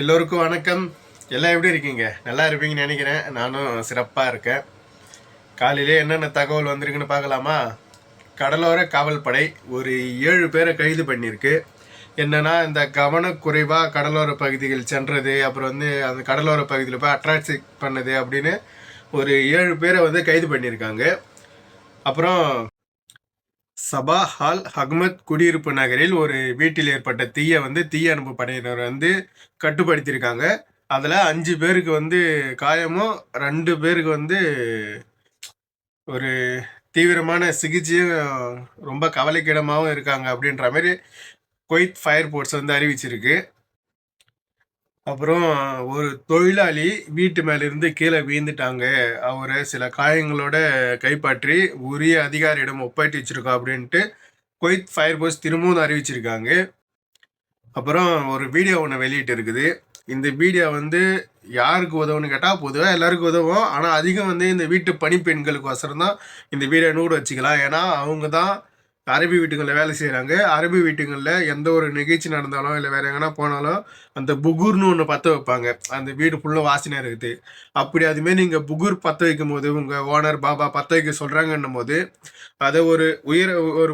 எல்லோருக்கும் வணக்கம். எல்லாம் எப்படி இருக்கீங்க? நல்லா இருப்பீங்கன்னு நினைக்கிறேன். நானும் சிறப்பாக இருக்கேன். காலையிலே என்னென்ன தகவல் வந்திருக்குன்னு பார்க்கலாமா? கடலோர காவல்படை ஒரு 7 பேரை கைது பண்ணியிருக்கு. என்னன்னா, இந்த கவனக்குறைவாக கடலோர பகுதிகள் சென்றது, அப்புறம் அந்த கடலோர பகுதியில் போய் அட்ராக்ட் பண்ணது அப்படின்னு ஒரு 7 பேரை கைது பண்ணியிருக்காங்க. அப்புறம் சபா ஹால் அகமத் குடியிருப்பு நகரில் ஒரு வீட்டில் ஏற்பட்ட தீய அனுப்பு படையினர் கட்டுப்படுத்தியிருக்காங்க. அதில் 5 பேருக்கு காயமும் 2 பேருக்கு ஒரு தீவிரமான சிகிச்சையும் ரொம்ப கவலைக்கிடமாகவும் இருக்காங்க அப்படின்ற மாதிரி குவைத் ஃபயர் ஃபோர்ஸ் அறிவிச்சிருக்கு. அப்புறம் ஒரு தொழிலாளி வீட்டு மேலிருந்து கீழே வீழ்ந்துட்டாங்க, அவரை சில காயங்களோட கைப்பற்றி உரிய அதிகாரியிடம் ஒப்படைத்து வச்சிருக்கோம் அப்படின்ட்டு குவைத் ஃபயர் ஃபோர்ஸ் திரும்பவும் அறிவிச்சிருக்காங்க. அப்புறம் ஒரு வீடியோ ஒன்று வெளியிட்டு இருக்குது. இந்த வீடியோ யாருக்கு உதவுன்னு கேட்டால் பொதுவாக எல்லாருக்கும் உதவும். ஆனால் அதிகம் இந்த வீட்டு பணிப்பெண்களுக்கு வசரம் தான் இந்த வீடியோ நூடு வச்சுக்கலாம். ஏன்னா அவங்க தான் அரபி வீட்டுகளில் வேலை செய்கிறாங்க. அரபி வீட்டுகளில் எந்த ஒரு நிகழ்ச்சி நடந்தாலும் இல்லை வேறு எங்கன்னா போனாலும் அந்த புகூர்னு ஒன்று பற்ற வைப்பாங்க. அந்த வீடு ஃபுல்லாக வாசனை இருக்குது. அப்படி அதுமாரி நீங்கள் புகூர் பற்ற வைக்கும் போது உங்கள் ஓனர் பாபா பற்ற வைக்க சொல்கிறாங்கன்னும் போது அதை ஒரு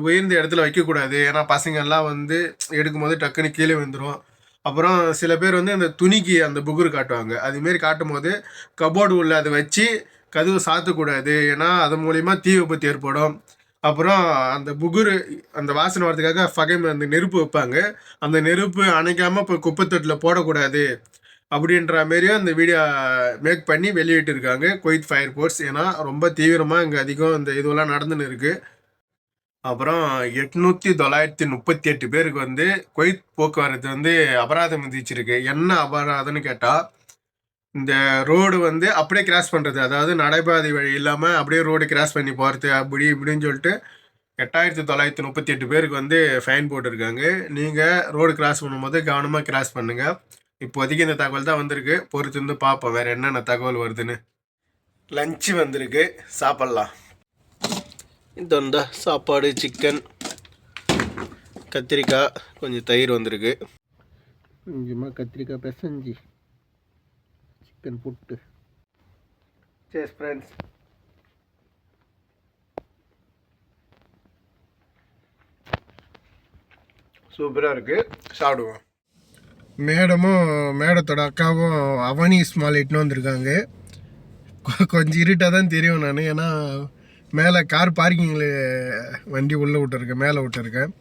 உயர்ந்த இடத்துல வைக்கக்கூடாது. ஏன்னா பசங்கள்லாம் எடுக்கும்போது டக்குன்னு கீழே வந்துடும். அப்புறம் சில பேர் அந்த துணிக்கு அந்த புகுர் காட்டுவாங்க. அதுமாரி காட்டும் போது கபோர்டு உள்ள அதை வச்சு கதவு சாத்தக்கூடாது. ஏன்னா அது மூலிமா தீ விபத்து ஏற்படும். அப்புறம் அந்த புகுரு அந்த வாசனை வரதுக்காக அந்த நெருப்பு வைப்பாங்க. அந்த நெருப்பு அணைக்காமல் இப்போ குப்பைத்தொட்டில் போடக்கூடாது அப்படின்ற மாரியும் அந்த வீடியோ மேக் பண்ணி வெளியிட்டிருக்காங்க குவைத் ஃபயர் ஃபோர்ஸ். ஏன்னா ரொம்ப தீவிரமாக இங்கே அதிகம் இந்த இதுவெல்லாம் நடந்துன்னு இருக்குது. அப்புறம் 8,938 பேருக்கு குவைத் போக்குவரத்து அபராதம் விதிச்சிருக்கு. என்ன அபராதம்னு கேட்டால், இந்த ரோடு அப்படியே கிராஸ் பண்ணுறது, அதாவது நடைபாதை வழி இல்லாமல் அப்படியே ரோடு கிராஸ் பண்ணி போகிறது அப்படி இப்படின்னு சொல்லிட்டு 8,938 பேருக்கு ஃபைன் போட்டிருக்காங்க. நீங்கள் ரோடு கிராஸ் பண்ணும்போது கவனமாக கிராஸ் பண்ணுங்கள். இப்போதைக்கு இந்த தகவல் தான் வந்திருக்கு. பொறுத்து பார்ப்போம் வேறு என்னென்ன தகவல் வருதுன்னு. லஞ்சு வந்திருக்கு, சாப்பிட்லாம். இந்த சாப்பாடு, சிக்கன், கத்திரிக்காய், கொஞ்சம் தயிர் வந்திருக்கு. கொஞ்சமாக கத்திரிக்காய் பிசைஞ்சு சிக்கன் புட்டு. Chase friends. சூப்பராக இருக்குது, சாப்பிடுவோம். மேடத்தோட அக்காவும் அவனி ஸ்மால் இட்டுன்னு வந்திருக்காங்க. கொஞ்சம் இருட்டாக தான் தெரியும் நான், ஏன்னா மேலே கார் பார்க்கிங்கில் வண்டி உள்ளே விட்டுருக்கேன், மேலே விட்டுருக்கேன்.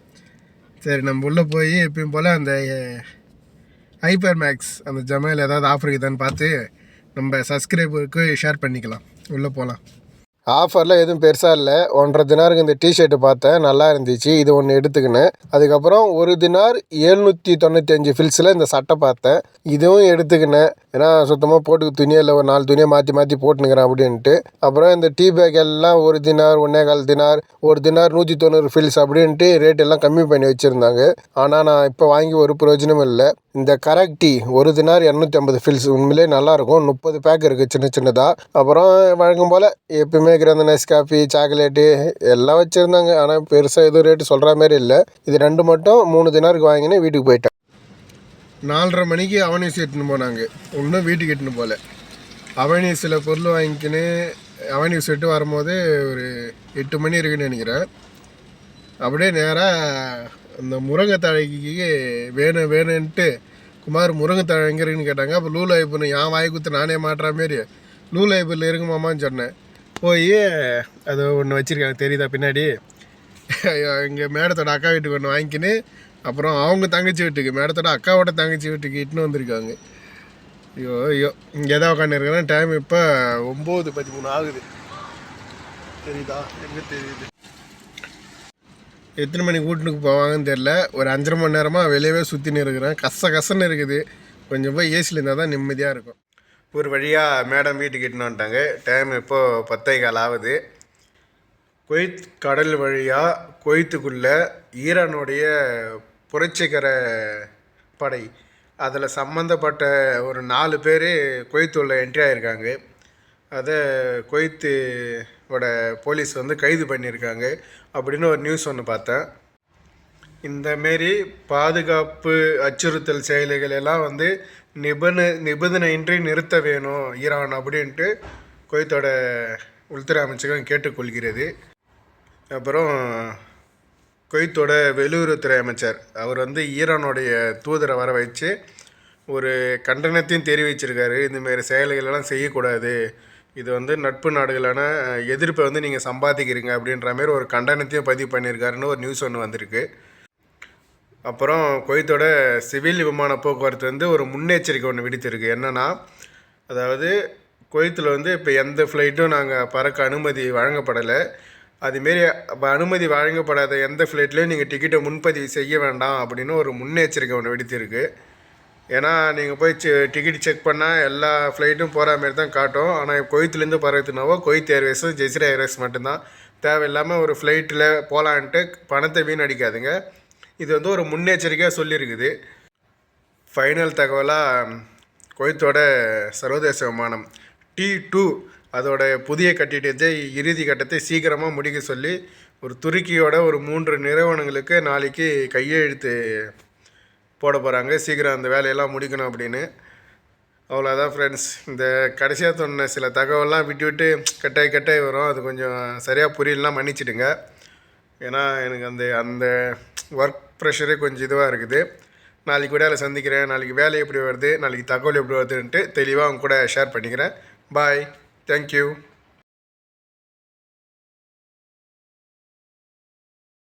சரி, நம்ம உள்ளே போய் எப்பயும் போல் அந்த ஹைப்பர் மேக்ஸ் அந்த ஜமையில் ஏதாவது ஆஃபர் இருக்குதான்னு பார்த்து நம்ம சப்ஸ்கிரைபருக்கு ஷேர் பண்ணிக்கலாம். உள்ளே போகலாம். ஆஃபரில் எதுவும் பெருசாக இல்லை. 1.5 தினாருக்கு இந்த டிஷர்ட்டு பார்த்தேன், நல்லா இருந்துச்சு. இது ஒன்று எடுத்துக்கினேன். அதுக்கப்புறம் 1 தினார் 795 ஃபில்ஸில் இந்த சட்டை பார்த்தேன், இதுவும் எடுத்துக்கினேன். ஏன்னா சுத்தமாக போட்டுக்கு துணியை இல்லை, ஒரு 4 துணியை மாற்றி மாற்றி போட்டுனுக்கிறேன் அப்படின்ட்டு. அப்புறம் இந்த டீ பேக் எல்லாம் 1 தினார் 1.25 தினார் 1 தினார் 190 ஃபில்ஸ் அப்படின்ட்டு ரேட் எல்லாம் கம்மி பண்ணி வச்சுருந்தாங்க. ஆனால் நான் இப்போ வாங்கி ஒரு பிரயோஜனமும் இல்லை. இந்த கரெக்ட் டீ 1 தினார் 250 ஃபில்ஸ் உண்மையிலே நல்லாயிருக்கும். 30 பேக் இருக்குது சின்ன சின்னதாக. அப்புறம் வழங்கும் போல் எப்பயுமே இருக்கிற அந்த நெஸ்காஃபி, சாக்லேட்டு எல்லாம் வச்சுருந்தாங்க. ஆனால் பெருசாக எதுவும் ரேட்டு சொல்கிற மாதிரி இல்லை. இது 2 மட்டும் 3 தினாருக்கு வாங்கினேன். வீட்டுக்கு போயிட்டேன். 4:30 மணிக்கு அவனீஸ் எட்டுன்னு போனாங்க. இன்னும் வீட்டுக்கு எட்டுன்னு போகல. அவனீஸில் பொருள் வாங்கிக்கின்னு அவனீஸ் விட்டு வரும்போது ஒரு 8 மணி இருக்குன்னு நினைக்கிறேன். அப்படியே நேராக அந்த முருங்கைத்தழைக்கு வேணுன்ட்டு குமார் முருங்கைத்தழை எங்கே இருக்குன்னு கேட்டாங்க. அப்போ லூல் ஐப்புன்னு என் வாய் குத்து நானே மாட்டுற மாரி லூல் ஐப்பில் இருக்குமாமான்னு சொன்னேன். போய் அது ஒன்று வச்சுருக்காங்க, தெரியுதா பின்னாடி. இங்கே மேடத்தோட அக்கா வீட்டுக்கு ஒன்று வாங்கிக்கின்னு அப்புறம் அவங்க தங்கச்சி வீட்டுக்கு, மேடத்தோட அக்காவோட தங்கச்சி வீட்டுக்கு இட்டுன்னு வந்திருக்காங்க. ஐயோ இங்கே எதாவது உட்காந்துருக்கேன்னா டைம் இப்போ 9:13 ஆகுது. தெரியுதா? எங்கே தெரியுது? எத்தனை மணிக்கு வீட்டுக்கு போவாங்கன்னு தெரில. ஒரு 5.5 மணி நேரமாக வெளியவே சுற்றின்னு இருக்கிறேன். கசன்னு இருக்குது. கொஞ்சம் போய் ஏசியில் இருந்தால் தான் நிம்மதியாக இருக்கும். ஒரு வழியாக மேடம் வீட்டுக்கு இட்டுன்னு வந்துட்டாங்க. டைம் இப்போது 10:15 ஆகுது. குவைத் கடல் வழியாக குவைத்துக்குள்ளே ஈரானுடைய புரட்சிகர படை அதில் சம்மந்தப்பட்ட ஒரு 4 பேர் குவைத்துள்ள என்ட்ரி ஆகியிருக்காங்க. அதை குவைத்தோட போலீஸ் கைது பண்ணியிருக்காங்க அப்படின்னு ஒரு நியூஸ் ஒன்று பார்த்தேன். இந்த மாரி பாதுகாப்பு அச்சுறுத்தல் செயல்கள் எல்லாம் வந்து நிபந்தனையின்றி நிறுத்த வேணும் ஈரான் அப்படின்ட்டு குவைத்தோட உள்துறை அமைச்சகம் கேட்டுக்கொள்கிறது. அப்புறம் குவைத்தோட வெளியுறவுத்துறை அமைச்சர் அவர் வந்து ஈரானுடைய தூதரை வர வச்சு ஒரு கண்டனத்தையும் தெரிவிச்சிருக்காரு. இந்தமாரி செயல்களெல்லாம் செய்யக்கூடாது, இது வந்து நட்பு நாடுகளான எதிர்ப்பை வந்து நீங்கள் சம்பாதிக்கிறீங்க அப்படின்ற மாதிரி ஒரு கண்டனத்தையும் பதிவு பண்ணியிருக்காருன்னு ஒரு நியூஸ் ஒன்று வந்திருக்கு. அப்புறம் குவைத்தோட சிவில் விமான போக்குவரத்து வந்து ஒரு முன்னெச்சரிக்கை ஒன்று விடுத்திருக்கு. என்னென்னா, அதாவது குவைத்தில் வந்து இப்போ எந்த ஃப்ளைட்டும் நாங்கள் பறக்க அனுமதி வழங்கப்படலை. அதுமாரி அனுமதி வழங்கப்படாத எந்த ஃப்ளைட்லேயும் நீங்கள் டிக்கெட்டை முன்பதிவு செய்ய வேண்டாம் அப்படின்னு ஒரு முன்னெச்சரிக்கை ஒன்று விடுத்திருக்கு. ஏன்னா நீங்கள் போய் டிக்கெட் செக் பண்ணால் எல்லா ஃப்ளைட்டும் போகிற மாரி தான் காட்டும். ஆனால் குவைத்துலேருந்து பறக்குதுனாவோ குவைத் ஏர்வேஸும் ஜெசிரா ஏர்வேஸ் மட்டும்தான். தேவையில்லாமல் ஒரு ஃப்ளைட்டில் போகலான்ட்டு பணத்தை வீணடிக்காதுங்க. இது வந்து ஒரு முன்னெச்சரிக்கையாக சொல்லியிருக்குது. ஃபைனல் தகவலாக குவைத்தோட சர்வதேச விமானம் T2 அதோட புதிய கட்டிடத்தை இறுதி கட்டத்தை சீக்கிரமாக முடிக்க சொல்லி ஒரு துருக்கியோட ஒரு 3 நிறுவனங்களுக்கு நாளைக்கு கையெழுத்து போட போகிறாங்க. சீக்கிரம் அந்த வேலையெல்லாம் முடிக்கணும் அப்படின்னு. அவ்வளோதான் ஃப்ரெண்ட்ஸ். இந்த கடைசியாக சொன்ன சில தகவல்லாம் விட்டு விட்டு கட்டாய் வரும். அது கொஞ்சம் சரியாக புரியலாம், மன்னிச்சிடுங்க. ஏன்னா எனக்கு அந்த ஒர்க் ப்ரெஷரே கொஞ்சம் இதுவாக இருக்குது. நாளைக்கு விடையில் சந்திக்கிறேன். நாளைக்கு வேலை எப்படி வருது, நாளைக்கு தகவல் எப்படி வருதுன்ட்டு தெளிவாக அவங்க கூட ஷேர் பண்ணிக்கிறேன். பாய். தேங்க்யூ.